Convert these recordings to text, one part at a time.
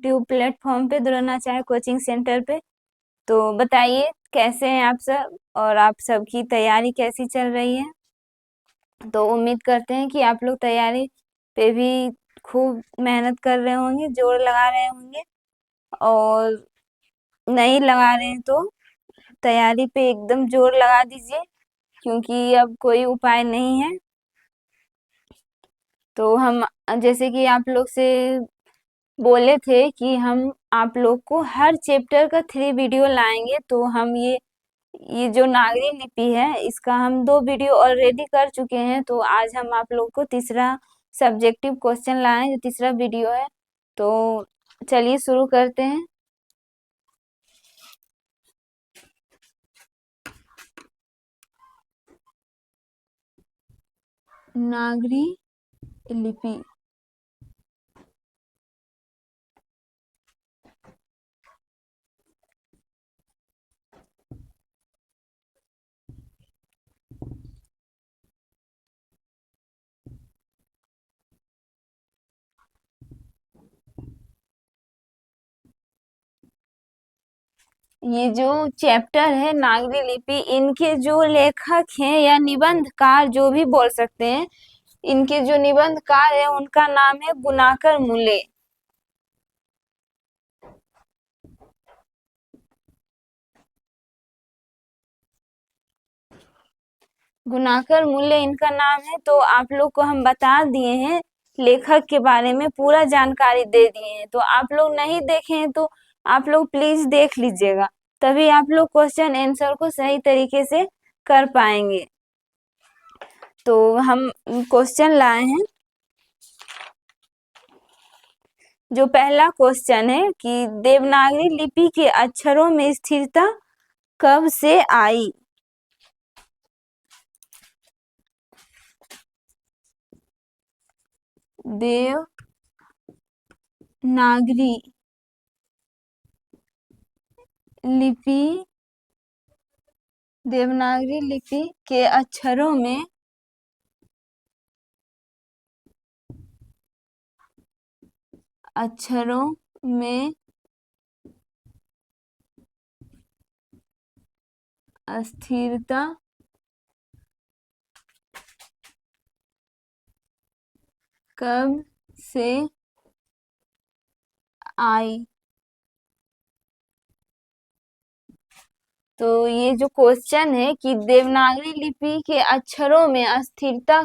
YouTube platform पे, Dronacharya coaching centre पे। तो बताइए कैसे हैं आप सब और आप सबकी तैयारी कैसी चल रही है। तो उम्मीद करते हैं कि आप लोग तैयारी पे भी खूब मेहनत कर रहे होंगे, जोर लगा रहे होंगे, और नहीं लगा रहे हैं तो तैयारी पे एकदम जोर लगा दीजिए, क्योंकि अब कोई उपाय नहीं है। तो हम जैसे कि आप लोग से बोले थे कि हम आप लोग को हर चैप्टर का 3 वीडियो लाएंगे, तो हम ये जो नागरी लिपि है इसका हम 2 वीडियो ऑलरेडी कर चुके हैं। तो आज हम आप लोग को तीसरा सब्जेक्टिव क्वेश्चन लाए हैं, जो तीसरा वीडियो है। तो चलिए शुरू करते हैं। नागरी लिपि। ये जो चैप्टर है नागरी लिपि, इनके जो लेखक हैं या निबंधकार जो भी बोल सकते हैं, इनके जो निबंधकार है उनका नाम है गुणाकर मूले। गुणाकर मूल्य इनका नाम है। तो आप लोग को हम बता दिए हैं, लेखक के बारे में पूरा जानकारी दे दिए हैं। तो आप लोग नहीं देखे हैं तो आप लोग प्लीज देख लीजिएगा, तभी आप लोग क्वेश्चन आंसर को सही तरीके से कर पाएंगे। तो हम क्वेश्चन लाए हैं। जो पहला क्वेश्चन है कि देवनागरी लिपि के अक्षरों में स्थिरता कब से आई। देवनागरी लिपि देवनागरी लिपि के अक्षरों में अस्थिरता कब से आई। तो ये जो क्वेश्चन है कि देवनागरी लिपि के अक्षरों में अस्थिरता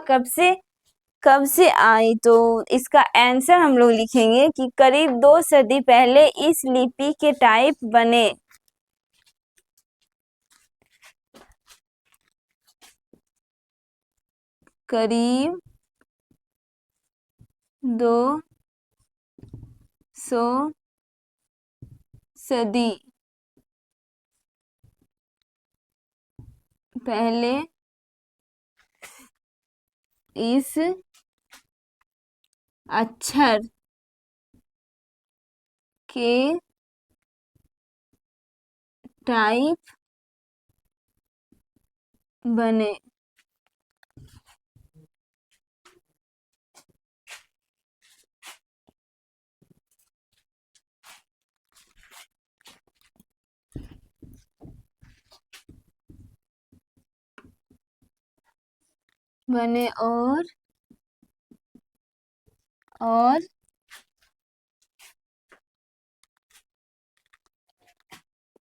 कब से आई, तो इसका आंसर हम लोग लिखेंगे कि करीब 2 सदी पहले इस लिपि के टाइप बने। करीब 200 सदी पहले इस अक्षर के टाइप बने। और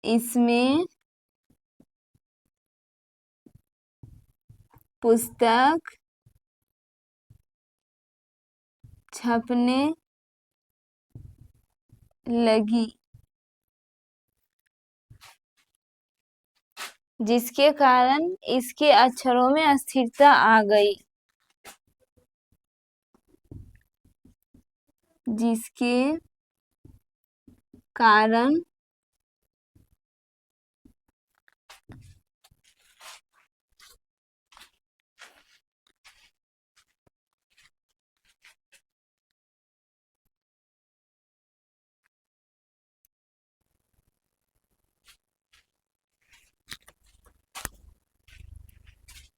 इसमें पुस्तक छपने लगी, जिसके कारण इसके अक्षरों में अस्थिरता आ गई। जिसके कारण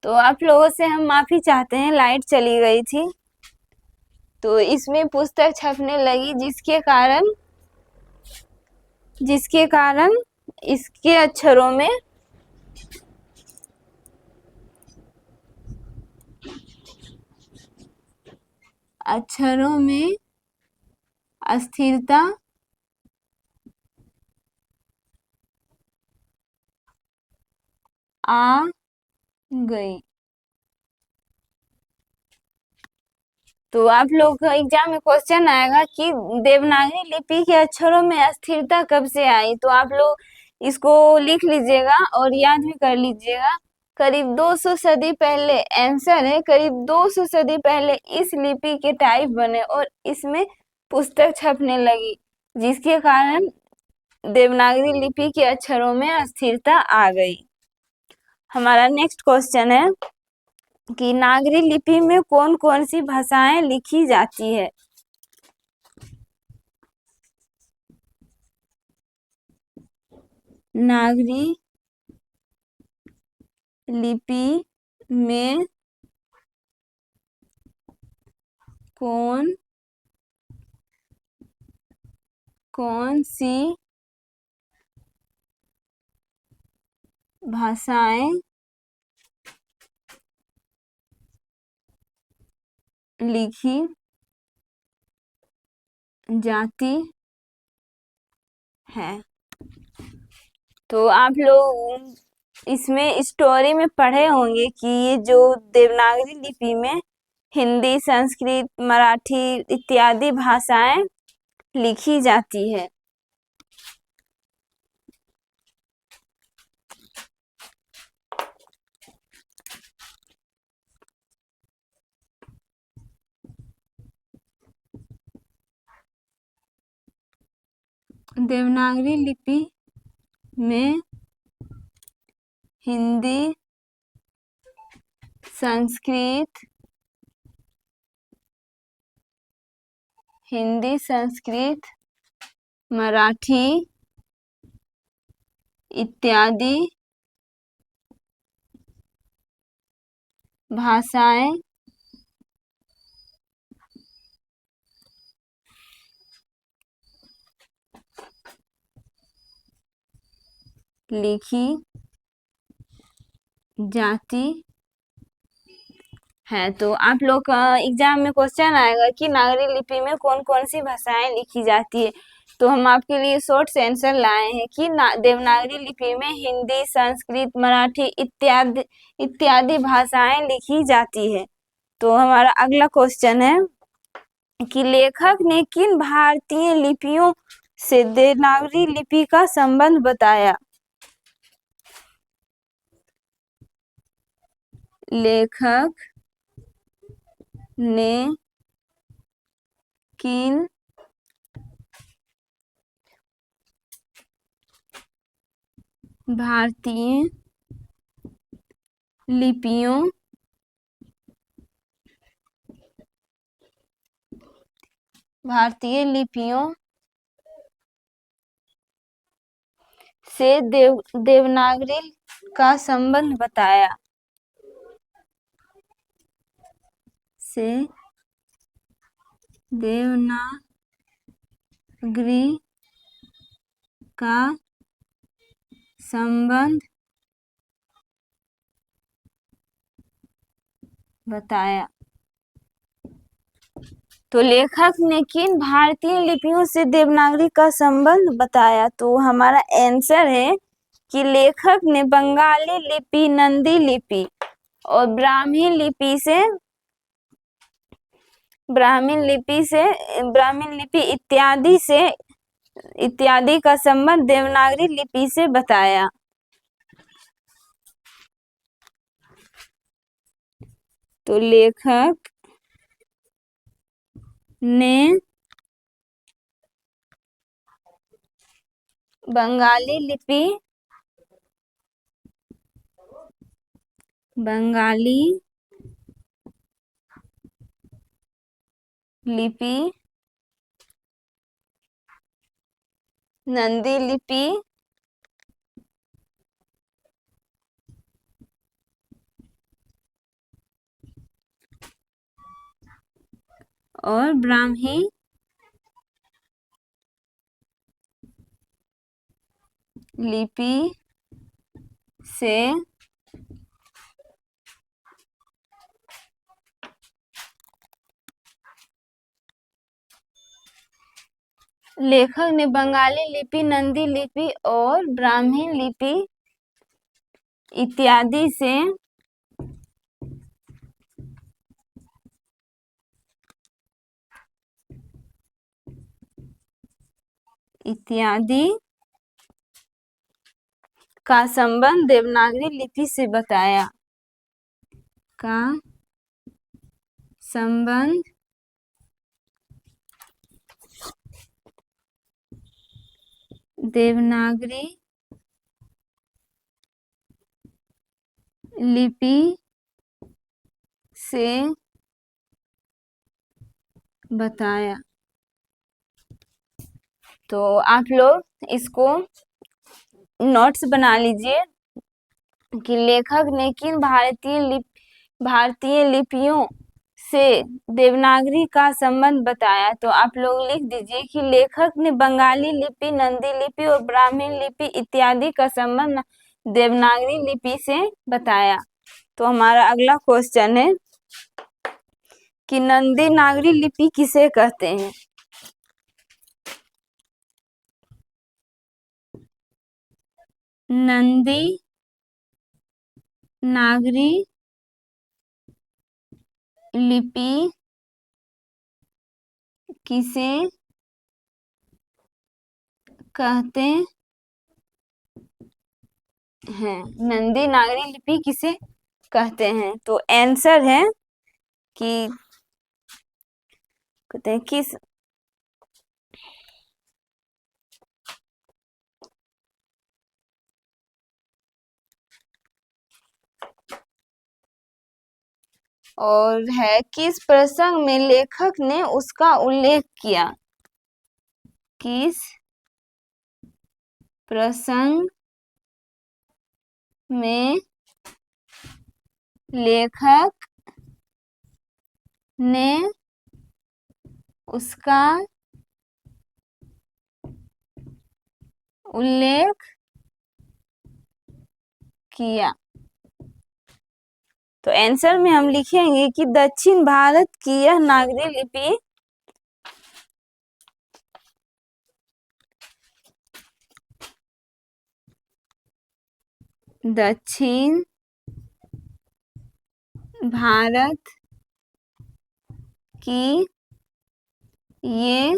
तो आप लोगों से हम माफी चाहते हैं, लाइट चली गई थी। तो इसमें पुस्तक छपने लगी, जिसके कारण जिसके कारण इसके अक्षरों में अस्थिरता आ गई। तो आप लोग का एग्जाम में क्वेश्चन आएगा कि देवनागरी लिपि के अक्षरों में अस्थिरता कब से आई, तो आप लोग इसको लिख लीजिएगा और याद भी कर लीजिएगा। करीब 200 सदी पहले, आंसर है, करीब 200 सदी पहले इस लिपि के टाइप बने और इसमें पुस्तक छपने लगी, जिसके कारण देवनागरी लिपि के अक्षरों में अस्थिरता आ गई। हमारा नेक्स्ट क्वेश्चन है कि नागरी लिपि में कौन कौन सी भाषाएं लिखी जाती है। नागरी लिपि में कौन कौन सी भाषाएं लिखी जाती है। तो आप लोग इसमें स्टोरी में पढ़े होंगे कि ये जो देवनागरी लिपि में हिंदी, संस्कृत, मराठी इत्यादि भाषाएं लिखी जाती है। देवनागरी लिपि में हिंदी, संस्कृत, मराठी इत्यादि भाषाएं लिखी जाती है। तो आप लोग का एग्जाम में क्वेश्चन आएगा कि नागरी लिपि में कौन कौन सी भाषाएं लिखी जाती है, तो हम आपके लिए शॉर्ट से आंसर लाए हैं कि देवनागरी लिपि में हिंदी, संस्कृत, मराठी इत्यादि इत्यादि भाषाएं लिखी जाती है। तो हमारा अगला क्वेश्चन है कि लेखक ने किन भारतीय लिपियों से देवनागरी लिपि का संबंध बताया। लेखक ने किन भारतीय लिपियों से देवनागरी का संबंध बताया। से देवनागरी का संबंध बताया। तो लेखक ने किन भारतीय लिपियों से देवनागरी का संबंध बताया, तो हमारा आंसर है कि लेखक ने बंगाली लिपि, नंदी लिपि और ब्राह्मीण लिपि इत्यादि का संबंध देवनागरी लिपि से बताया। तो लेखक ने बंगाली लिपि, नंदी लिपि और ब्राह्मी लिपि से लेखक ने बंगाली लिपि, नंदी लिपि और ब्राह्मी लिपि इत्यादि से का संबंध देवनागरी लिपि से बताया। का संबंध देवनागरी लिपि से बताया। तो आप लोग इसको नोट्स बना लीजिए कि लेखक ने किन भारतीय लिपियों से देवनागरी का संबंध बताया। तो आप लोग लिख दीजिए कि लेखक ने बंगाली लिपि, नंदी लिपि और ब्राह्मी लिपि इत्यादि का संबंध देवनागरी लिपि से बताया। तो हमारा अगला क्वेश्चन है कि नंदी नागरी लिपि किसे कहते हैं। नंदी नागरी लिपि किसे कहते हैं। नंदी नागरी लिपि किसे कहते हैं। तो आंसर है कि कहते हैं किस और है किस प्रसंग में लेखक ने उसका उल्लेख किया। किस प्रसंग में लेखक ने उसका उल्लेख किया। तो आंसर में हम लिखेंगे कि दक्षिण भारत की यह नागरी लिपि दक्षिण भारत की ये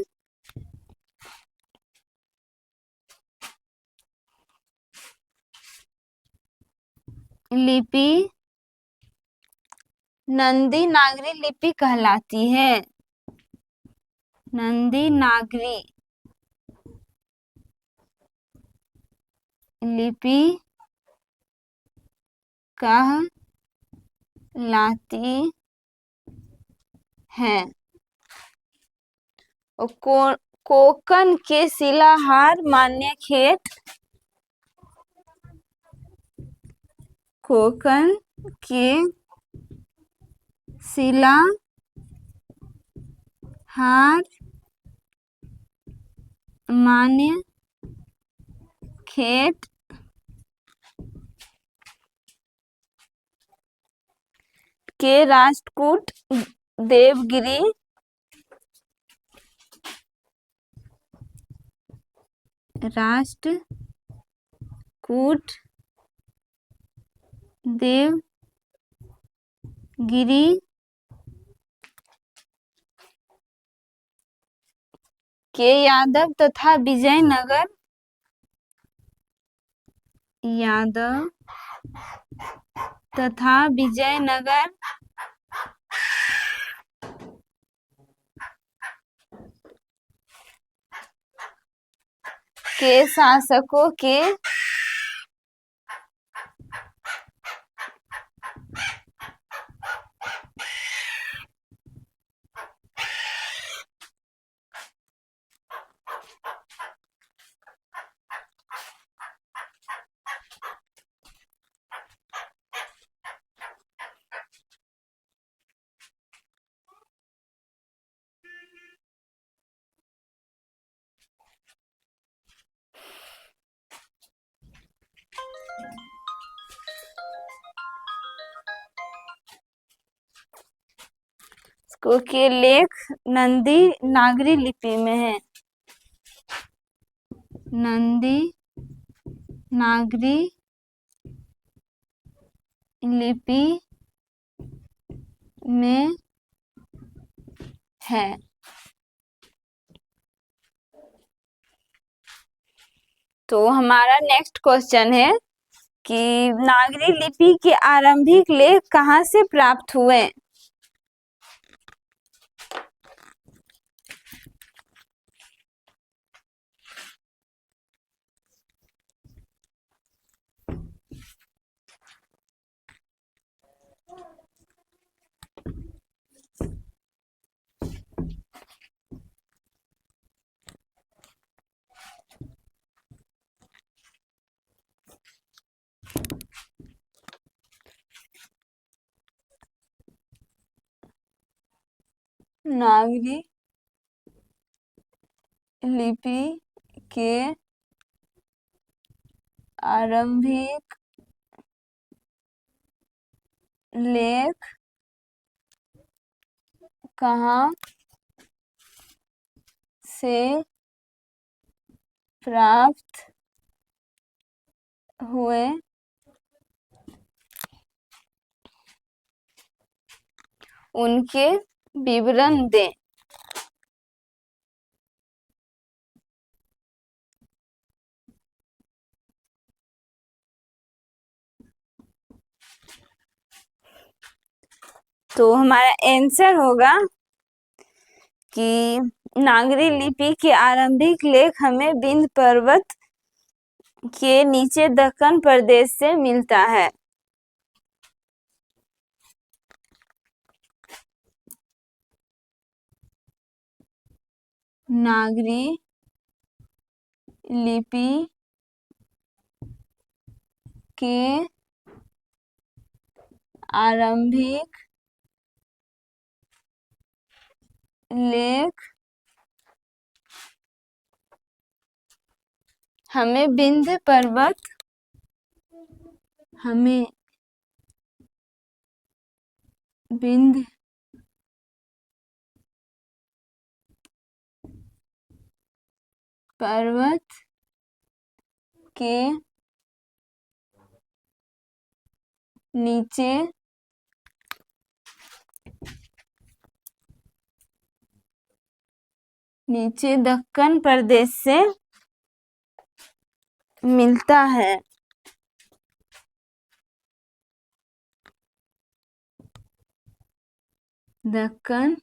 लिपि नंदी नागरी लिपि कहलाती है। नंदी नागरी लिपि कहलाती है। और कोकन के शिलाहार मान्यखेत कोकन के शिलाहार मान्यखेत के राष्ट्रकूट देवगिरी राष्ट्रकूट देवगिरी के यादव तथा विजयनगर के शासकों के लेख नंदी नागरी लिपि में है। नंदी नागरी लिपि में है। तो हमारा नेक्स्ट क्वेश्चन है कि नागरी लिपि के आरंभिक लेख कहाँ से प्राप्त हुए। नागरी लिपि के आरंभिक लेख कहाँ से प्राप्त हुए, उनके विवरण दें। तो हमारा आंसर होगा कि नागरी लिपि के आरंभिक लेख हमें विंध्य पर्वत के नीचे दक्कन प्रदेश से मिलता है। नागरी लिपि के आरंभिक लेख हमें विंध्य पर्वत के नीचे दक्कन प्रदेश से मिलता है। दक्कन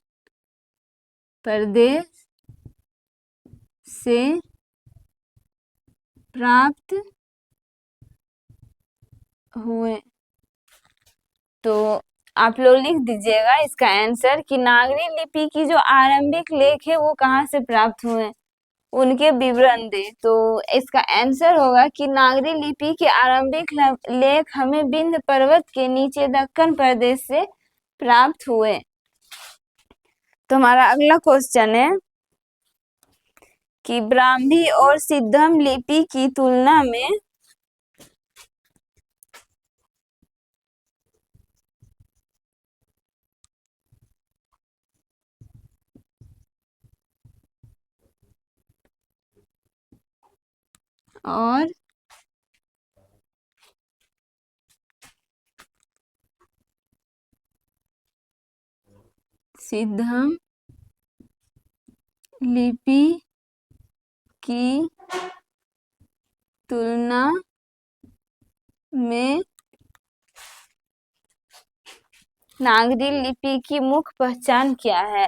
प्रदेश से प्राप्त हुए। तो आप लोग लिख दीजिएगा इसका आंसर कि नागरी लिपि की जो आरंभिक लेख है वो कहाँ से प्राप्त हुए, उनके विवरण दे। तो इसका आंसर होगा कि नागरी लिपि के आरंभिक लेख हमें विंध्य पर्वत के नीचे दक्कन प्रदेश से प्राप्त हुए। तो हमारा अगला क्वेश्चन है कि ब्राह्मी और सिद्धम लिपि की तुलना में और सिद्धम लिपि की तुलना में नागरी लिपि की मुख्य पहचान क्या है।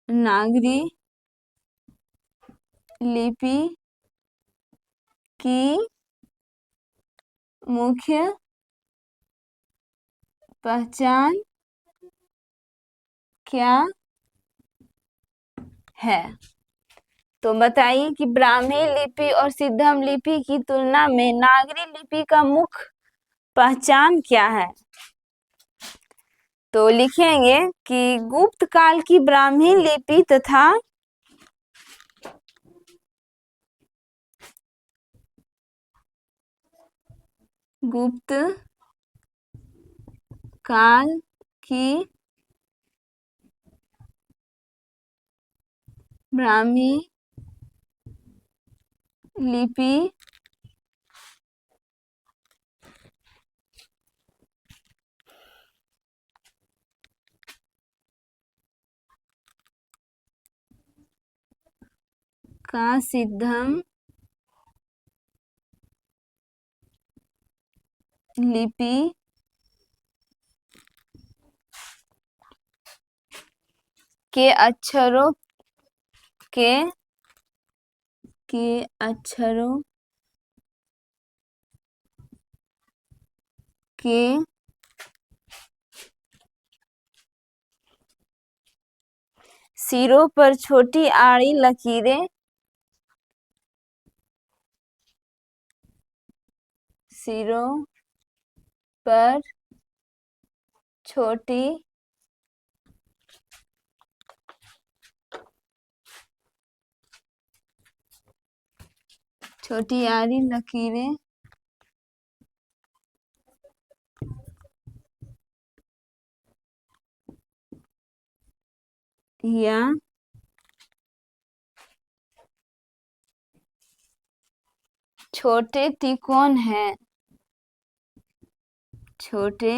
नागरी लिपि की मुख्य पहचान क्या है। तो बताइए कि ब्राह्मी लिपि और सिद्धम लिपि की तुलना में नागरी लिपि का मुख्य पहचान क्या है। तो लिखेंगे कि गुप्त काल की ब्राह्मी लिपि तथा गुप्त काल की ब्राह्मी लिपि का सिद्धम लिपि के अक्षरों के अक्षरों के सिरों पर छोटी आड़ी लकीरें सिरों पर छोटी आड़ी लकीरें या छोटे त्रिकोण है छोटे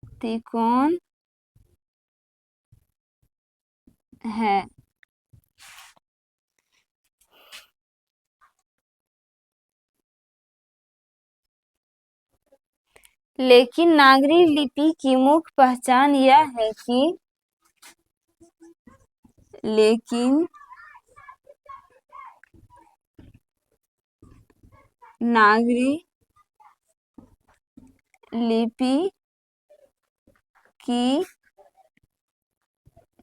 त्रिकोण है लेकिन नागरी लिपि की मुख्य पहचान यह है कि लेकिन नागरी लिपि की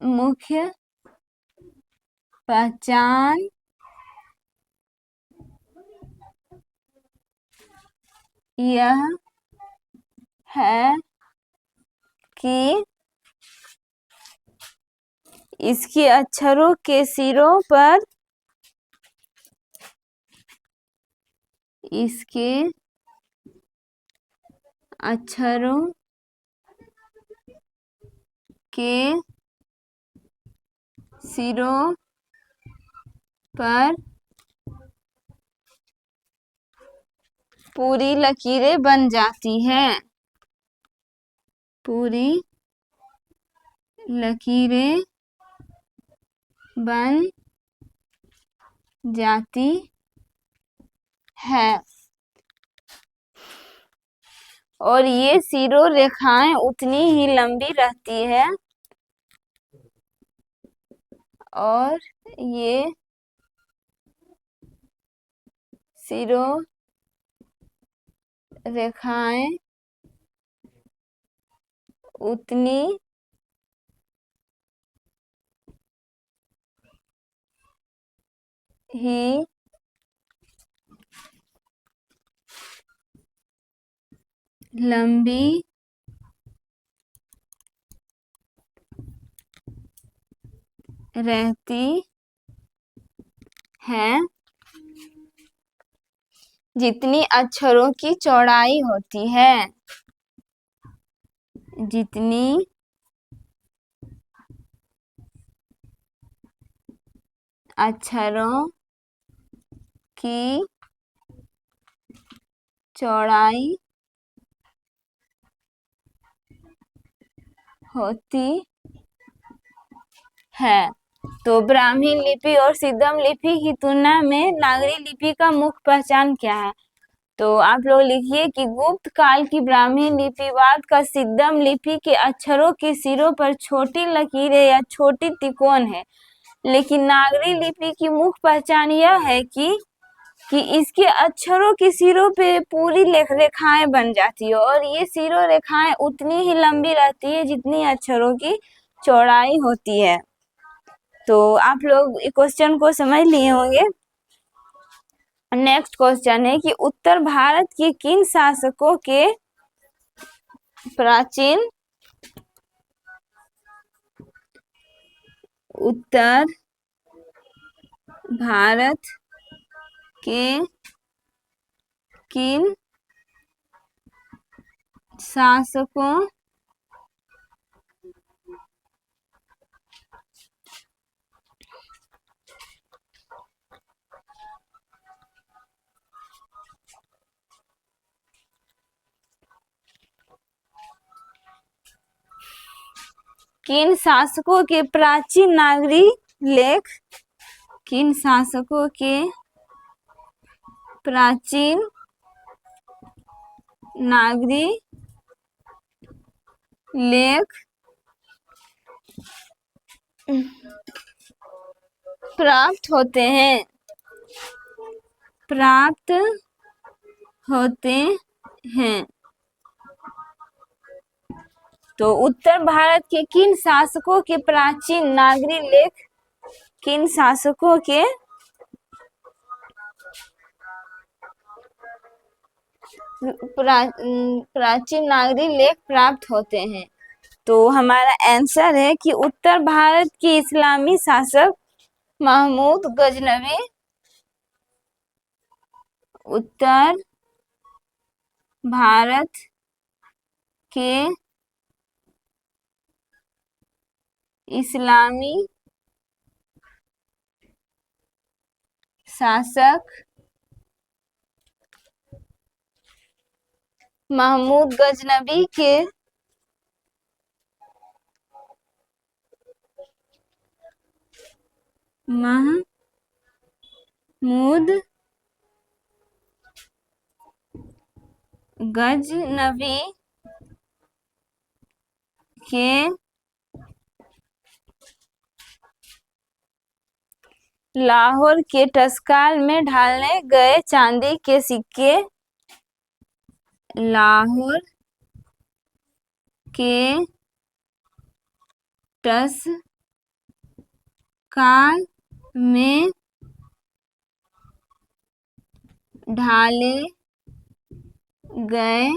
मुख्य पहचान यह है कि इसके अक्षरों के सिरों पर इसके अक्षरों के सिरों पर पूरी लकीरें बन जाती हैं पूरी लकीरें बन जाती है और ये सिरों रेखाएं उतनी ही लंबी रहती है और ये सिरों रेखाएं उतनी ही लंबी रहती है जितनी अक्षरों की चौड़ाई होती है जितनी अक्षरों की चौड़ाई होती है तो ब्राह्मी लिपि और सिद्धम लिपि की तुलना में नागरी लिपि का मुख्य पहचान क्या है तो आप लोग लिखिए कि गुप्त काल की ब्राह्मी लिपिवाद का सिद्धम लिपि के अक्षरों के सिरों पर छोटी लकीरें या छोटी त्रिकोण है लेकिन नागरी लिपि की मुख्य पहचान यह है कि इसके अक्षरों के सिरों पे पूरी रेखाएं बन जाती है और ये सिरों रेखाएं उतनी ही लंबी रहती है जितनी अक्षरों की चौड़ाई होती है तो आप लोग क्वेश्चन को समझ लिए होंगे नेक्स्ट क्वेश्चन है कि उत्तर भारत के किन शासकों के प्राचीन उत्तर भारत के किन शासकों किन शासकों के प्राचीन नागरी लेख, किन शासकों के प्राचीन नागरी लेख प्राप्त होते हैं, प्राप्त होते हैं। तो उत्तर भारत के किन शासकों के प्राचीन नागरी लेख, किन शासकों के प्राचीन नागरी लेख प्राप्त होते हैं? तो हमारा आंसर है कि उत्तर भारत के इस्लामी शासक महमूद गजनवी, उत्तर भारत के इस्लामी शासक महमूद गजनवी के महमूद गजनवी के लाहौर के टस्काल में ढाले गए चांदी के सिक्के, लाहौर के टस्काल में ढाले गए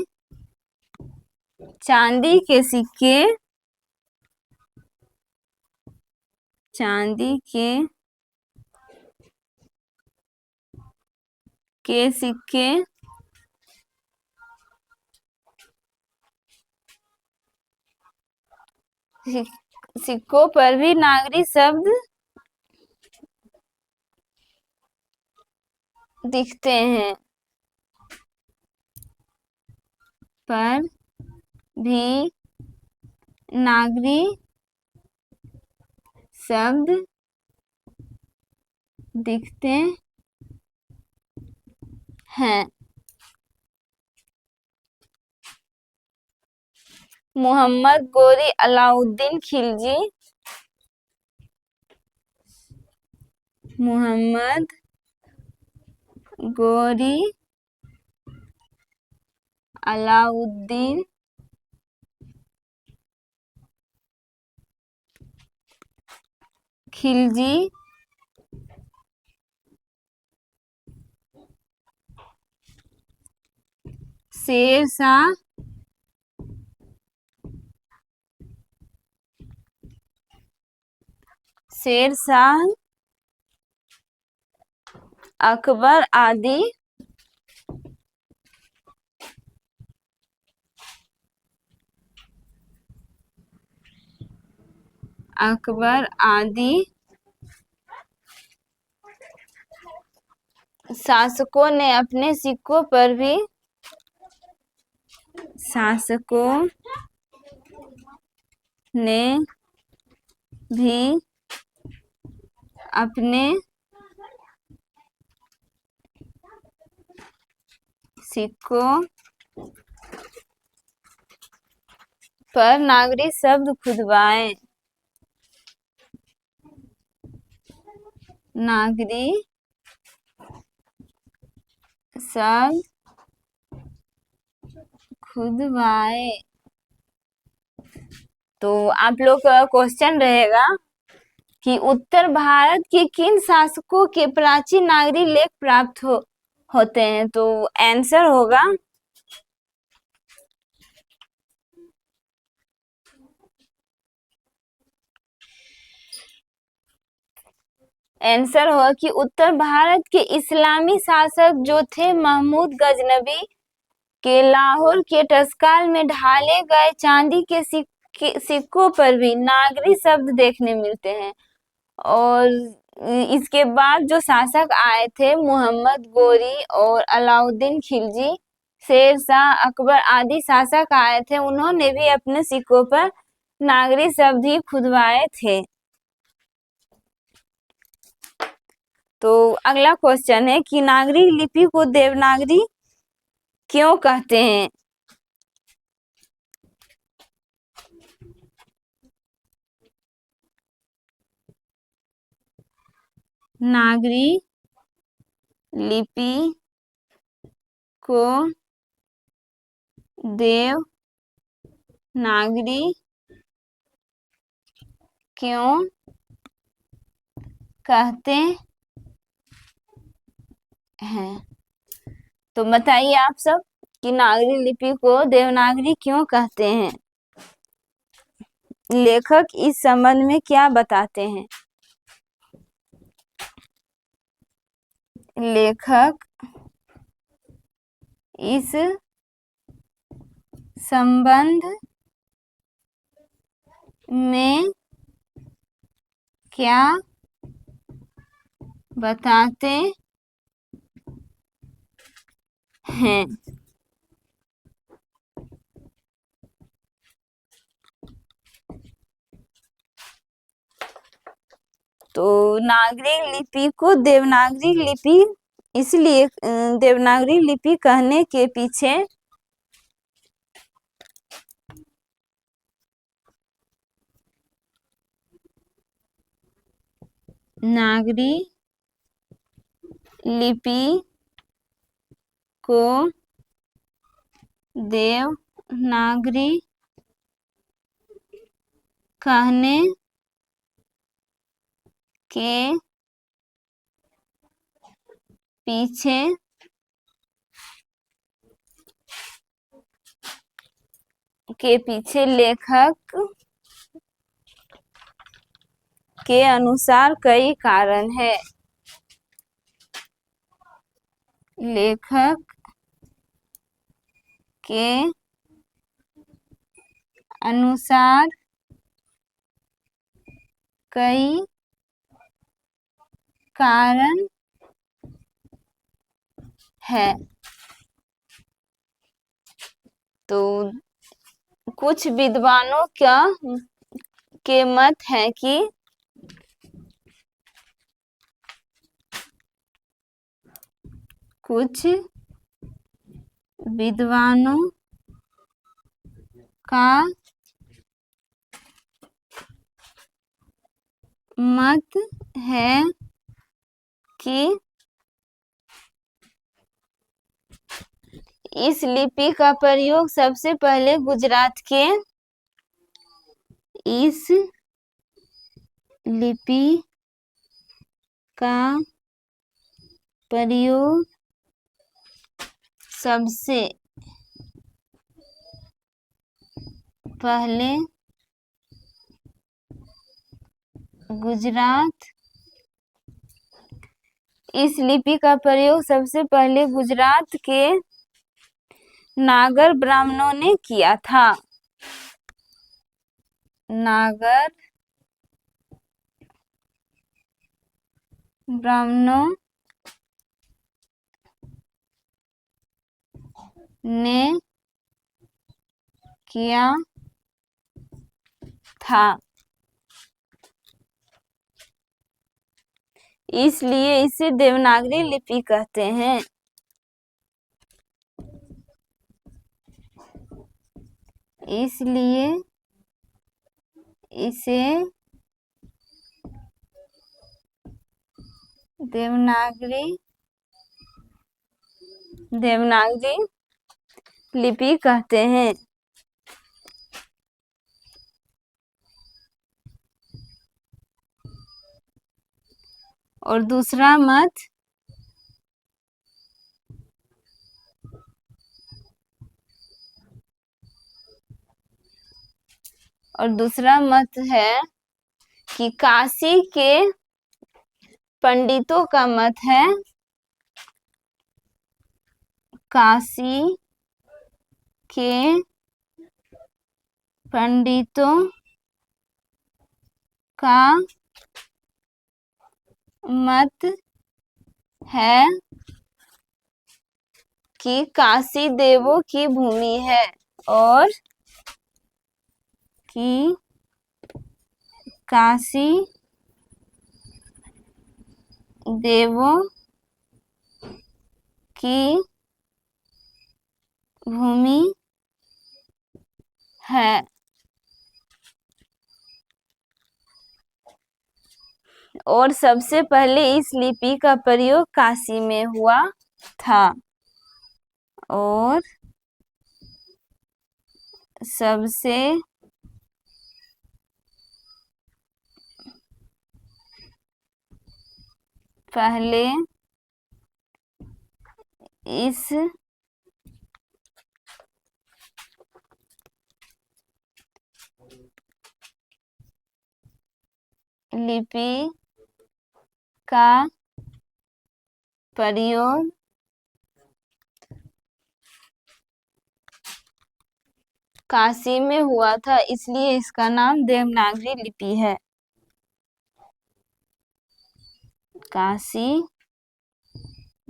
चांदी के सिक्के, चांदी के सिक्के सिक्कों पर भी नागरी शब्द दिखते हैं, पर भी नागरी शब्द दिखते हैं। मोहम्मद गोरी अलाउद्दीन खिलजी, मोहम्मद गोरी अलाउद्दीन खिलजी शेरशाह अकबर आदि शासकों ने अपने सिक्कों पर भी अपने सिक्कों पर नागरी शब्द खुदवाए, नागरी शब्द खुदवाए। तो आप लोग का क्वेश्चन रहेगा कि उत्तर भारत के किन शासकों के प्राचीन नागरी लेख प्राप्त होते हैं? तो आंसर होगा कि उत्तर भारत के इस्लामी शासक जो थे महमूद गजनवी के लाहौर के टस्काल में ढाले गए चांदी के सिक्कों पर भी नागरी शब्द देखने मिलते हैं। और इसके बाद जो शासक आए थे मोहम्मद गोरी और अलाउद्दीन खिलजी, शेरशाह, अकबर आदि शासक आए थे, उन्होंने भी अपने सिक्कों पर नागरी शब्द ही खुदवाए थे। तो अगला क्वेश्चन है कि नागरी लिपि को देवनागरी क्यों कहते हैं? नागरी लिपि को देवनागरी क्यों कहते हैं? तो बताइए आप सब कि नागरी लिपि को देवनागरी क्यों कहते हैं? लेखक इस संबंध में क्या बताते हैं? लेखक इस संबंध में क्या बताते हैं? तो नागरी लिपि को देवनागरी लिपि इसलिए देवनागरी लिपि कहने के पीछे नागरी लिपि को देवनागरी कहने के पीछे लेखक के अनुसार कई कारण है। लेखक के अनुसार कई कारण है। तो कुछ विद्वानों के मत है कि कुछ विद्वानों का मत है कि इस लिपि का प्रयोग सबसे पहले गुजरात के इस लिपि का प्रयोग सबसे पहले गुजरात इस लिपि का प्रयोग सबसे पहले गुजरात के नागर ब्राह्मणों ने किया था। नागर ब्राह्मणों ने किया था, इसलिए इसे देवनागरी लिपि कहते हैं। इसलिए इसे देवनागरी लिपि कहते हैं। और दूसरा मत है कि काशी के पंडितों का मत है, काशी के पंडितों का मत है कि काशी देवों की भूमि है और कि काशी देवों की भूमि है। और सबसे पहले इस लिपि का प्रयोग काशी में हुआ था। और सबसे पहले इस लिपि का प्रयोग काशी में हुआ था, इसलिए इसका नाम देवनागरी लिपि है। काशी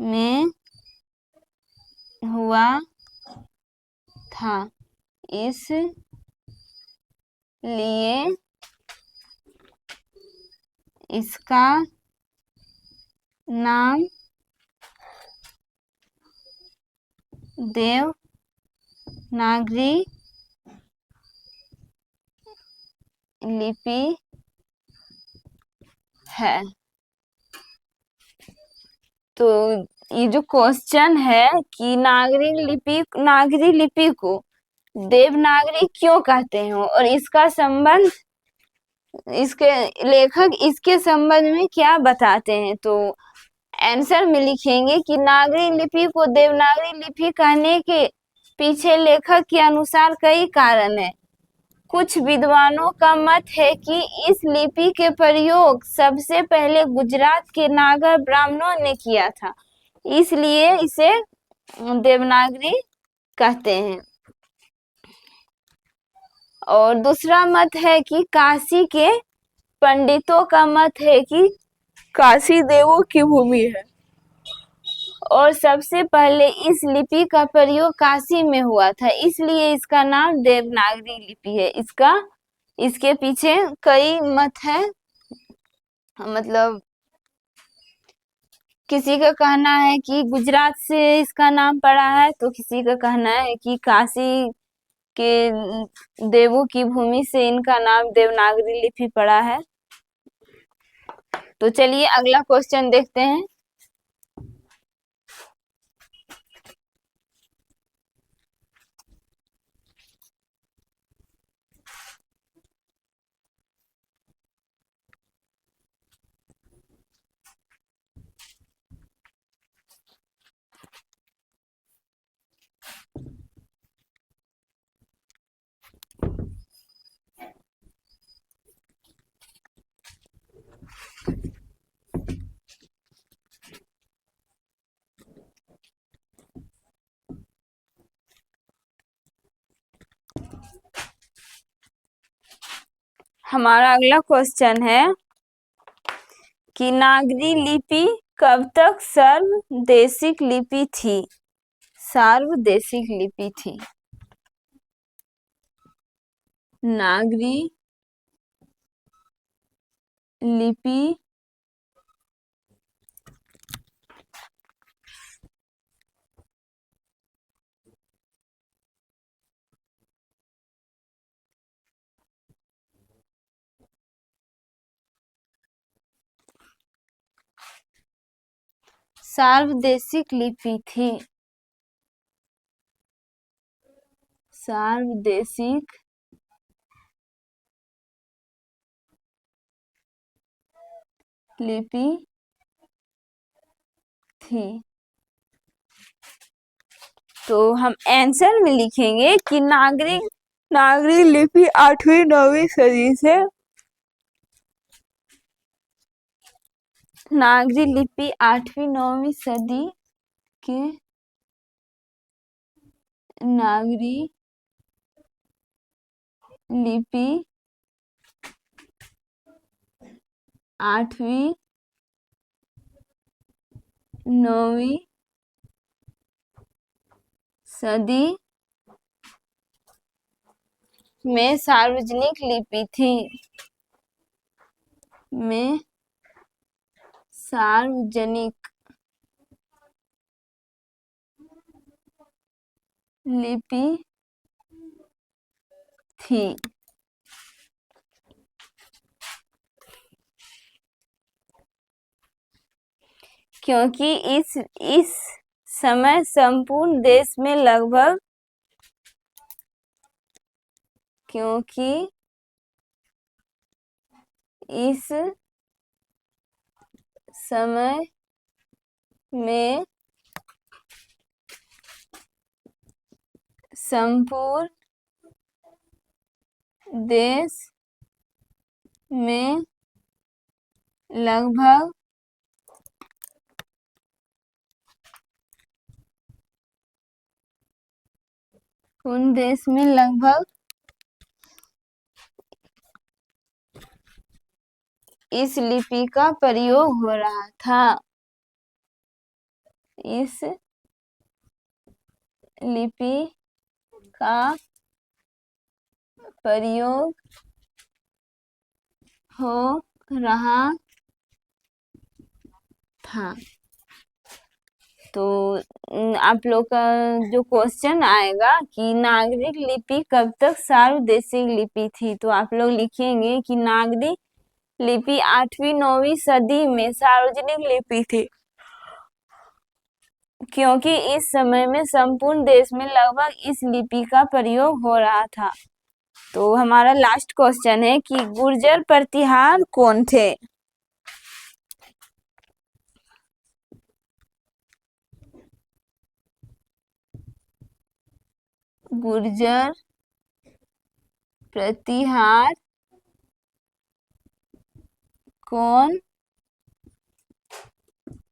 में हुआ था, इसलिए इसका नाम देवनागरी लिपि है। तो ये जो क्वेश्चन है कि नागरी लिपि को देवनागरी क्यों कहते हैं और इसका संबंध, इसके लेखक इसके संबंध में क्या बताते हैं, तो आंसर में लिखेंगे कि नागरी लिपि को देवनागरी लिपि कहने के पीछे लेखक के अनुसार कई कारण है। कुछ विद्वानों का मत है कि इस लिपि के प्रयोग सबसे पहले गुजरात के नागर ब्राह्मणों ने किया था, इसलिए इसे देवनागरी कहते हैं। और दूसरा मत है कि काशी के पंडितों का मत है कि काशी देवों की भूमि है और सबसे पहले इस लिपि का प्रयोग काशी में हुआ था, इसलिए इसका नाम देवनागरी लिपि है। इसके पीछे कई मत है, मतलब किसी का कहना है कि गुजरात से इसका नाम पड़ा है, तो किसी का कहना है कि काशी के देवों की भूमि से इनका नाम देवनागरी लिपि पड़ा है। तो चलिए अगला क्वेश्चन देखते हैं। हमारा अगला क्वेश्चन है कि नागरी लिपि कब तक सार्वदेशिक लिपि थी। सार्वदेशिक लिपि थी। नागरी लिपि सार्वदेशिक लिपि थी। सार्वदेशिक लिपि थी। तो हम आंसर में लिखेंगे कि नागरी लिपि 8वीं-9वीं सदी से नागरी लिपि 8वीं-9वीं सदी के नागरी लिपि 8वीं-9वीं सदी में सार्वजनिक लिपि थी। में सार्वजनिक लिपि थी। क्योंकि इस समय संपूर्ण देश में लगभग क्योंकि इस समय में संपूर्ण देश में लगभग इस लिपि का प्रयोग हो रहा था। इस लिपि का प्रयोग हो रहा था। तो आप लोग का जो क्वेश्चन आएगा कि नागरिक लिपि कब तक सार्वदेशिक लिपि थी, तो आप लोग लिखेंगे कि नागरिक लिपि 8वीं-9वीं सदी में सार्वजनिक लिपि थी, क्योंकि इस समय में संपूर्ण देश में लगभग इस लिपि का प्रयोग हो रहा था। तो हमारा लास्ट क्वेश्चन है कि गुर्जर प्रतिहार कौन थे? गुर्जर प्रतिहार कौन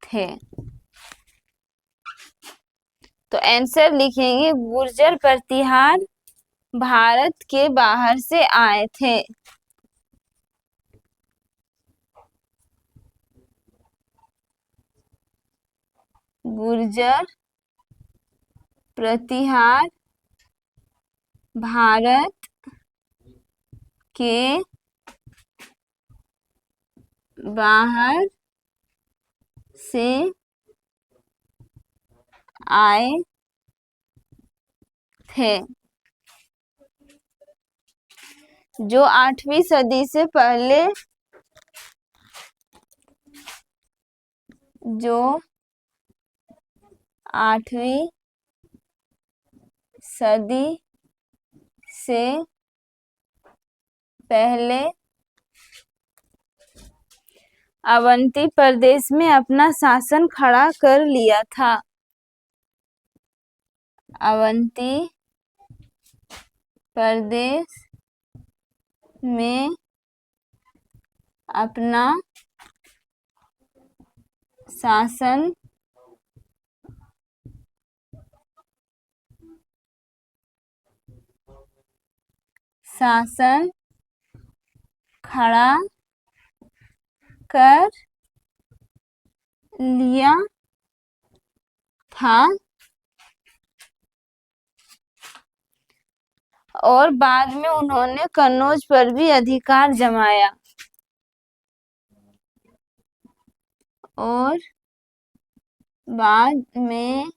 थे? तो आंसर लिखेंगे गुर्जर प्रतिहार भारत के बाहर से आए थे। गुर्जर प्रतिहार भारत के बाहर से आए थे, जो 8वीं सदी से पहले जो 8वीं सदी से पहले अवंती प्रदेश में अपना शासन खड़ा कर लिया था। अवंती प्रदेश में अपना शासन खड़ा कर लिया था और बाद में उन्होंने कन्नौज पर भी अधिकार जमाया और बाद में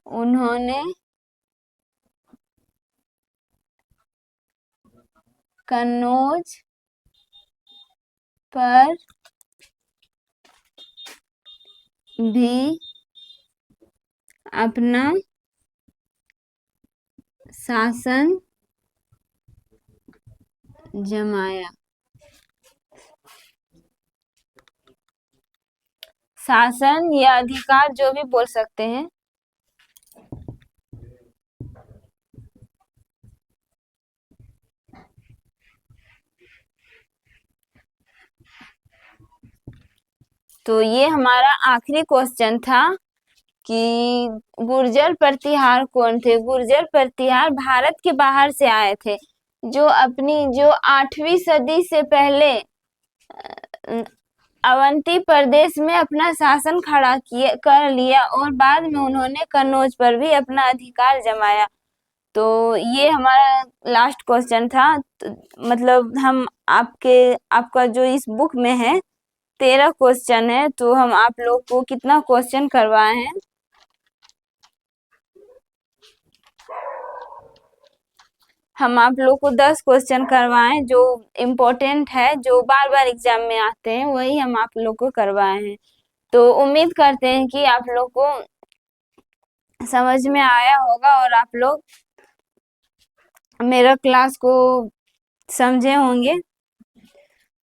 उन्होंने कन्नौज पर भी अपना शासन जमाया। शासन या अधिकार जो भी बोल सकते हैं। तो ये हमारा आखिरी क्वेश्चन था कि गुर्जर प्रतिहार कौन थे? गुर्जर प्रतिहार भारत के बाहर से आए थे, जो 8वीं सदी से पहले अवंती प्रदेश में अपना शासन खड़ा कर लिया और बाद में उन्होंने कन्नौज पर भी अपना अधिकार जमाया। तो ये हमारा लास्ट क्वेश्चन था। तो मतलब हम आपका जो इस बुक में है 13 क्वेश्चन है, तो हम आप लोग को कितना क्वेश्चन करवाए हैं? हम आप लोग को 10 क्वेश्चन करवाए, जो इम्पोर्टेंट है, जो बार बार एग्जाम में आते हैं, वही हम आप लोग को करवाए हैं। तो उम्मीद करते हैं कि आप लोग को समझ में आया होगा और आप लोग मेरा क्लास को समझे होंगे।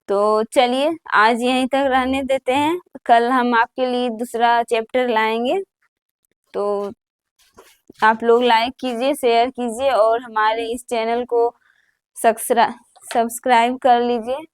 तो चलिए आज यहीं तक रहने देते हैं, कल हम आपके लिए दूसरा चैप्टर लाएंगे। तो आप लोग लाइक कीजिए, शेयर कीजिए और हमारे इस चैनल को सब्सक्राइब कर लीजिए।